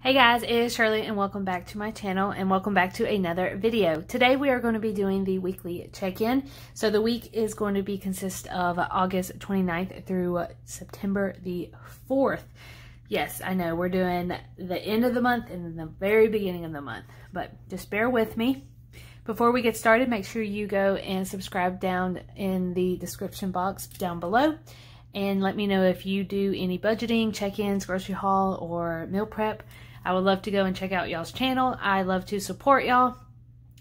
Hey guys, it is Shirley and welcome back to my channel and welcome back to another video. Today we are going to be doing the weekly check-in. So the week is going to consist of August 29th through September the 4th. Yes, I know we're doing the end of the month and the very beginning of the month, but just bear with me. Before we get started, make sure you go and subscribe down in the description box down below. And let me know if you do any budgeting, check-ins, grocery haul, or meal prep. I would love to go and check out y'all's channel. I love to support y'all.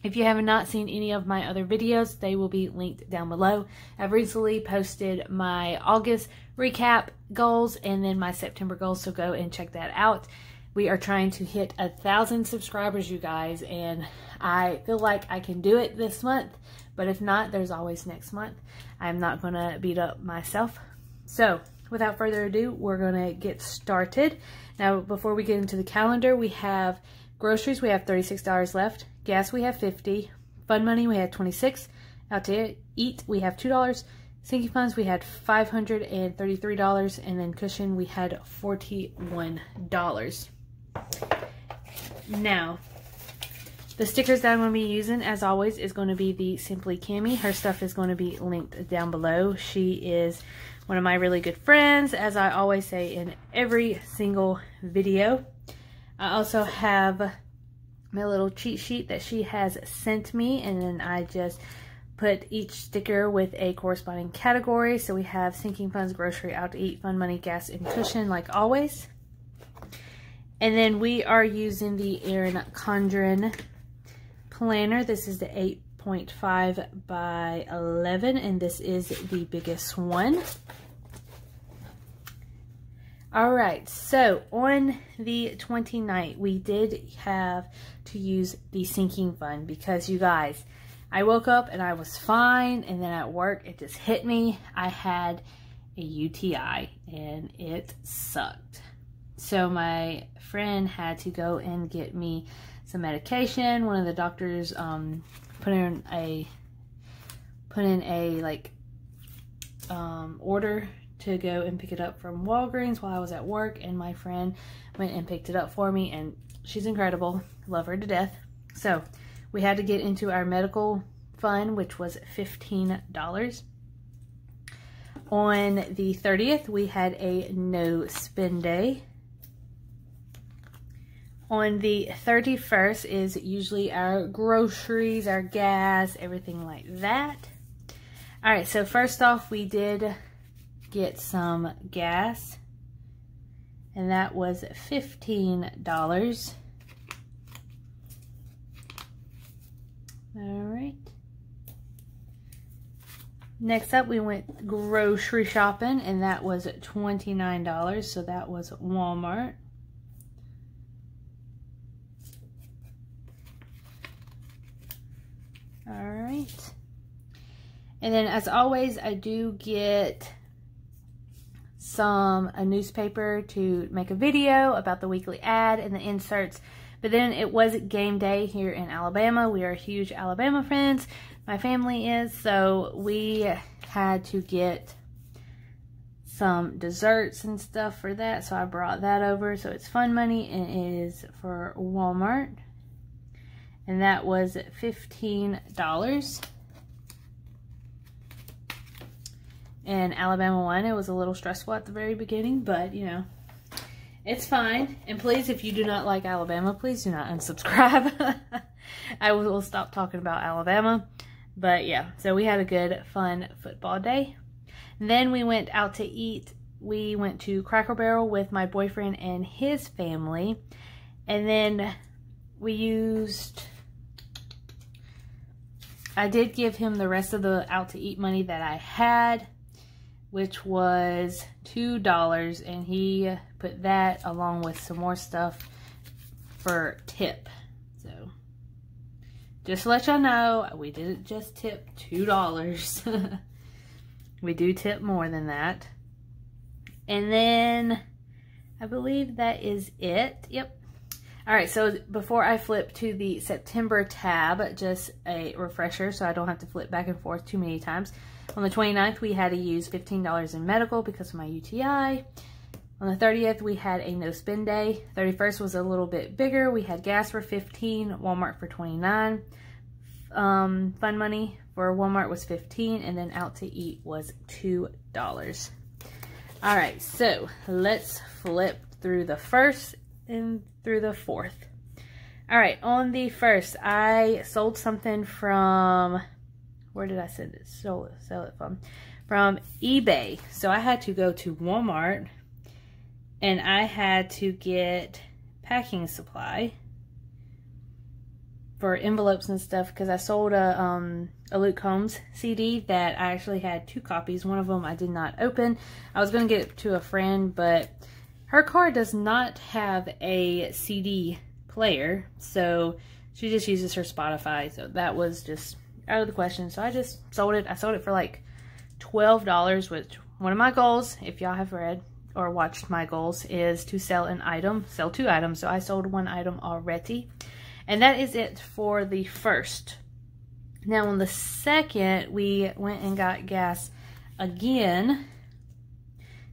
If you have not seen any of my other videos, they will be linked down below. I've recently posted my August recap goals and then my September goals, so go and check that out. We are trying to hit 1,000 subscribers, you guys, and I feel like I can do it this month, but if not, there's always next month. I'm not going to beat up myself. So, without further ado, we're going to get started. Now, before we get into the calendar, we have groceries, we have $36 left. Gas, we have $50. Fun money, we had $26. Out to eat, we have $2. Sinking funds, we had $533. And then cushion, we had $41. Now, the stickers that I'm going to be using, as always, is going to be the Simply Cami. Her stuff is going to be linked down below. She is one of my really good friends, as I always say in every single video. I also have my little cheat sheet that she has sent me, and then I just put each sticker with a corresponding category. So we have sinking funds, grocery, out to eat, fun money, gas, and cushion, like always. And then we are using the Erin Condren planner. This is the 8.5 by 11, and this is the biggest one. Alright, so on the 29th, we did have to use the sinking fund because, you guys, I woke up and I was fine, and then at work it just hit me. I had a UTI and it sucked. So my friend had to go and get me some medication. One of the doctors put in a order to go and pick it up from Walgreens while I was at work, and my friend went and picked it up for me, and she's incredible. Love her to death. So we had to get into our medical fund, which was $15. On the 30th, we had a no spend day. On the 31st is usually our groceries, our gas, everything like that. Alright, so first off, we did get some gas, and that was $15. Alright. Next up, we went grocery shopping, and that was $29, so that was Walmart. Alright. And then, as always, I do get a newspaper to make a video about the weekly ad and the inserts. But then it was game day here in Alabama. We are huge Alabama friends. My family is. So we had to get some desserts and stuff for that. So I brought that over. So it's fun money, and it is for Walmart. And that was $15. And Alabama one, it was a little stressful at the very beginning, but, you know, it's fine. And please, if you do not like Alabama, please do not unsubscribe. I will stop talking about Alabama. But, yeah, so we had a good, fun football day. And then we went out to eat. We went to Cracker Barrel with my boyfriend and his family. And then I did give him the rest of the out to eat money that I had, which was $2, and he put that along with some more stuff for tip. So, just to let y'all know, we didn't just tip $2. We do tip more than that. And then, I believe that is it. Yep. Alright, so before I flip to the September tab, just a refresher so I don't have to flip back and forth too many times. On the 29th, we had to use $15 in medical because of my UTI. On the 30th, we had a no spend day. 31st was a little bit bigger. We had gas for $15, Walmart for $29. Fun money for Walmart was $15, and then out to eat was $2. All right, so let's flip through the 1st and through the 4th. All right, on the 1st, I sold something from, where did I send it? Sell it from? From eBay. So I had to go to Walmart, and I had to get packing supply for envelopes and stuff, because I sold a Luke Combs CD that I actually had 2 copies. One of them I did not open. I was going to get it to a friend, but her car does not have a CD player, so she just uses her Spotify, so that was just out of the question. So I just sold it. I sold it for like $12, which one of my goals, if y'all have read or watched my goals, is to sell 2 items. So I sold 1 item already, and that is it for the 1st. Now on the 2nd, we went and got gas again,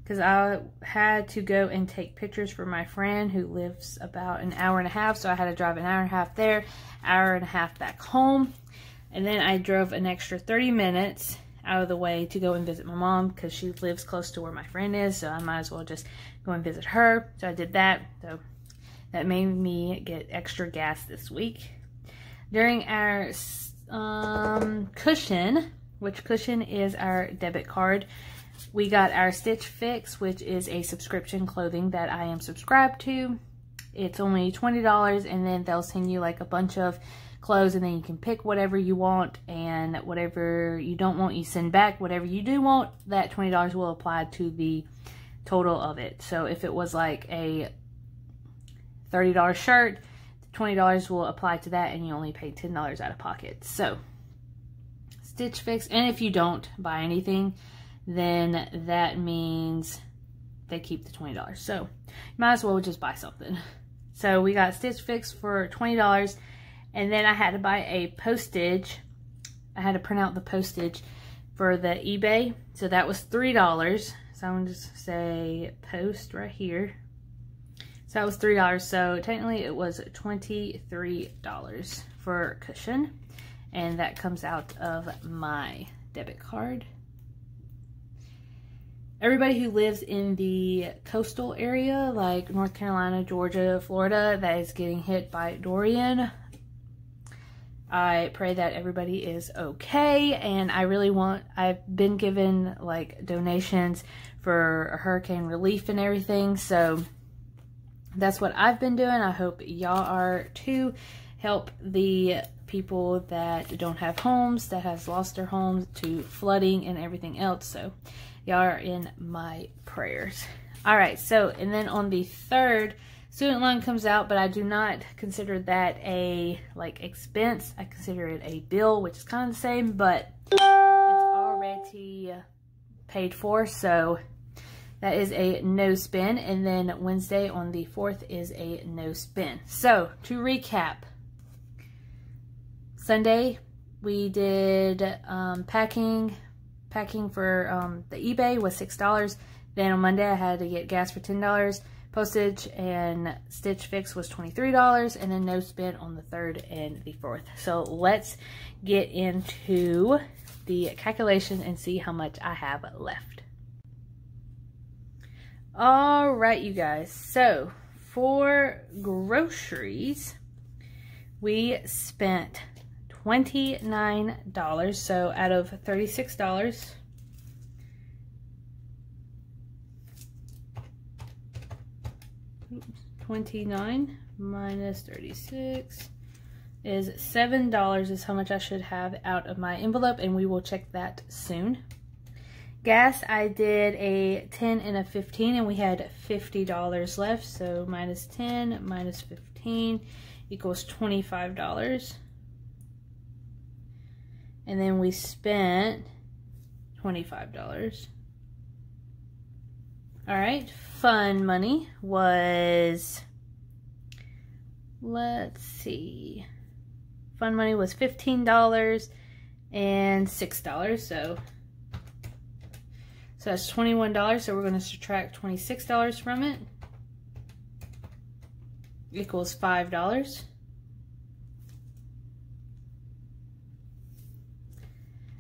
because I had to go and take pictures for my friend who lives about an hour and a half. So I had to drive an hour and a half there, hour and a half back home. And then I drove an extra 30 minutes out of the way to go and visit my mom, because she lives close to where my friend is. So I might as well just go and visit her. So I did that. So that made me get extra gas this week. During our cushion, which cushion is our debit card, we got our Stitch Fix, which is a subscription clothing that I am subscribed to. It's only $20, and then they'll send you like a bunch of clothes, and then you can pick whatever you want, and whatever you don't want you send back. Whatever you do want, that $20 will apply to the total of it. So if it was like a $30 shirt, $20 will apply to that, and you only pay $10 out of pocket. So Stitch Fix. And if you don't buy anything, then that means they keep the $20. So you might as well just buy something. So we got Stitch Fix for $20, and then I had to buy a postage. I had to print out the postage for the eBay. So that was $3. So I'm going to just say post right here. So that was $3. So technically it was $23 for cushion, and that comes out of my debit card. Everybody who lives in the coastal area, like North Carolina, Georgia, Florida, that is getting hit by Dorian, I pray that everybody is okay. And I've been given like donations for hurricane relief and everything. So that's what I've been doing. I hope y'all are too. Help the people that don't have homes, that has lost their homes to flooding and everything else. So y'all are in my prayers. All right, so, and then on the 3rd, student loan comes out, but I do not consider that a like expense. I consider it a bill, which is kind of the same, but it's already paid for. So that is a no spend. And then Wednesday on the 4th is a no spend. So to recap, Sunday we did packing for the eBay was $6. Then on Monday I had to get gas for $10. Postage and Stitch Fix was $23, and then no spend on the 3rd and the 4th. So let's get into the calculation and see how much I have left. All right, you guys. So for groceries, we spent $29. So out of $36, 29 minus 36 is $7 is how much I should have out of my envelope, and we will check that soon. Gas, I did a 10 and a 15, and we had $50 left. So minus 10 minus 15 equals $25. And then we spent $25. All right, fun money was, let's see, fun money was $15 and $6. So that's $21. So we're going to subtract $26 from it. Equals $5.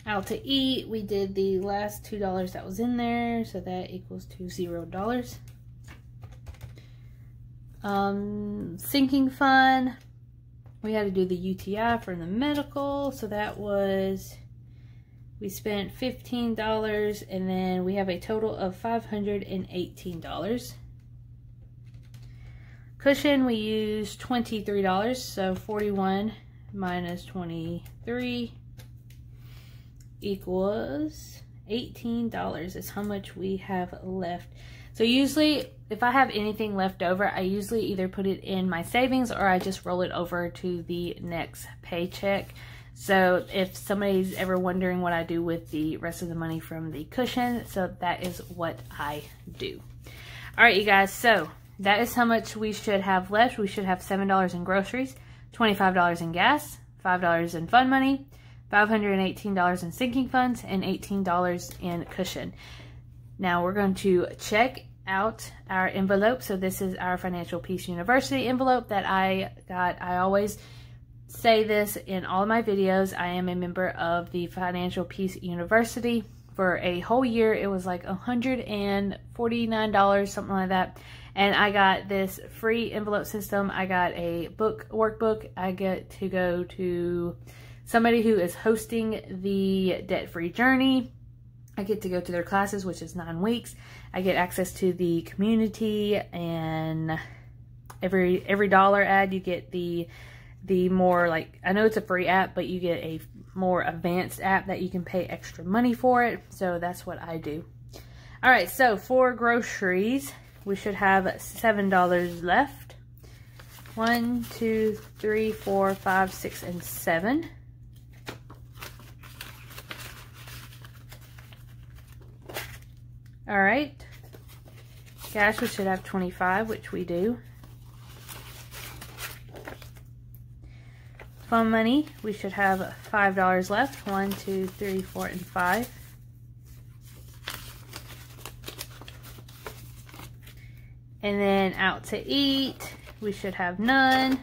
Out to eat, we did the last $2 that was in there, so that equals to $0. Sinking fund, we had to do the UTI for the medical, so that was, we spent $15, and then we have a total of $518. Cushion, we used $23, so 41 minus 23 equals $18 is how much we have left. So usually if I have anything left over, I usually either put it in my savings or I just roll it over to the next paycheck. So if somebody's ever wondering what I do with the rest of the money from the cushion, so that is what I do. All right, you guys, so that is how much we should have left. We should have $7 in groceries, $25 in gas, $5 in fund money, $518 in sinking funds, and $18 in cushion. Now we're going to check out our envelope. So this is our Financial Peace University envelope that I got. I always say this in all of my videos. I am a member of the Financial Peace University. For a whole year, it was like $149, something like that. And I got this free envelope system. I got a workbook. I get to go to somebody who is hosting the debt-free journey. I get to go to their classes, which is 9 weeks. I get access to the community, and every dollar ad, you get the more, like, I know it's a free app, but you get a more advanced app that you can pay extra money for it. So that's what I do. All right, so for groceries, we should have $7 left. 1, 2, 3, 4, 5, 6, and 7. All right, cash, we should have 25, which we do. Fund money, we should have $5 left. 1, 2, 3, 4, and 5. And then out to eat, we should have none.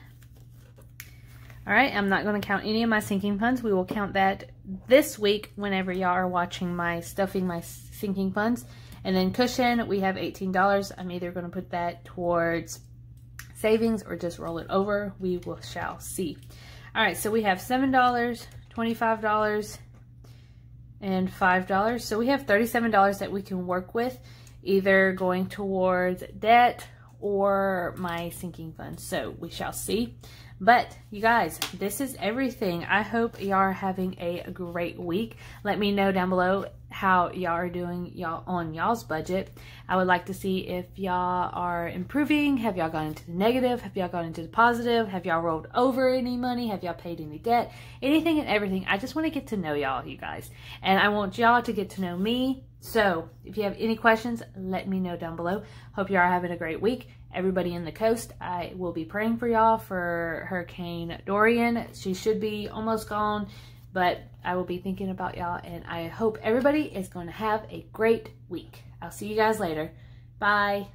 All right, I'm not going to count any of my sinking funds. We will count that this week whenever y'all are watching my stuffing my sinking funds. And then cushion, we have $18. I'm either going to put that towards savings or just roll it over. We shall see. All right, so we have $7, $25, and $5. So we have $37 that we can work with, either going towards debt or my sinking fund. So we shall see. But you guys, this is everything. I hope y'all are having a great week. Let me know down below how y'all are doing on y'all's budget. I would like to see if y'all are improving. Have y'all gone into the negative? Have y'all gone into the positive? Have y'all rolled over any money? Have y'all paid any debt? Anything and everything. I just want to get to know y'all, you guys. And I want y'all to get to know me. So if you have any questions, let me know down below. Hope y'all are having a great week. Everybody in the coast, I will be praying for y'all for Hurricane Dorian. She should be almost gone, but I will be thinking about y'all, and I hope everybody is going to have a great week. I'll see you guys later. Bye.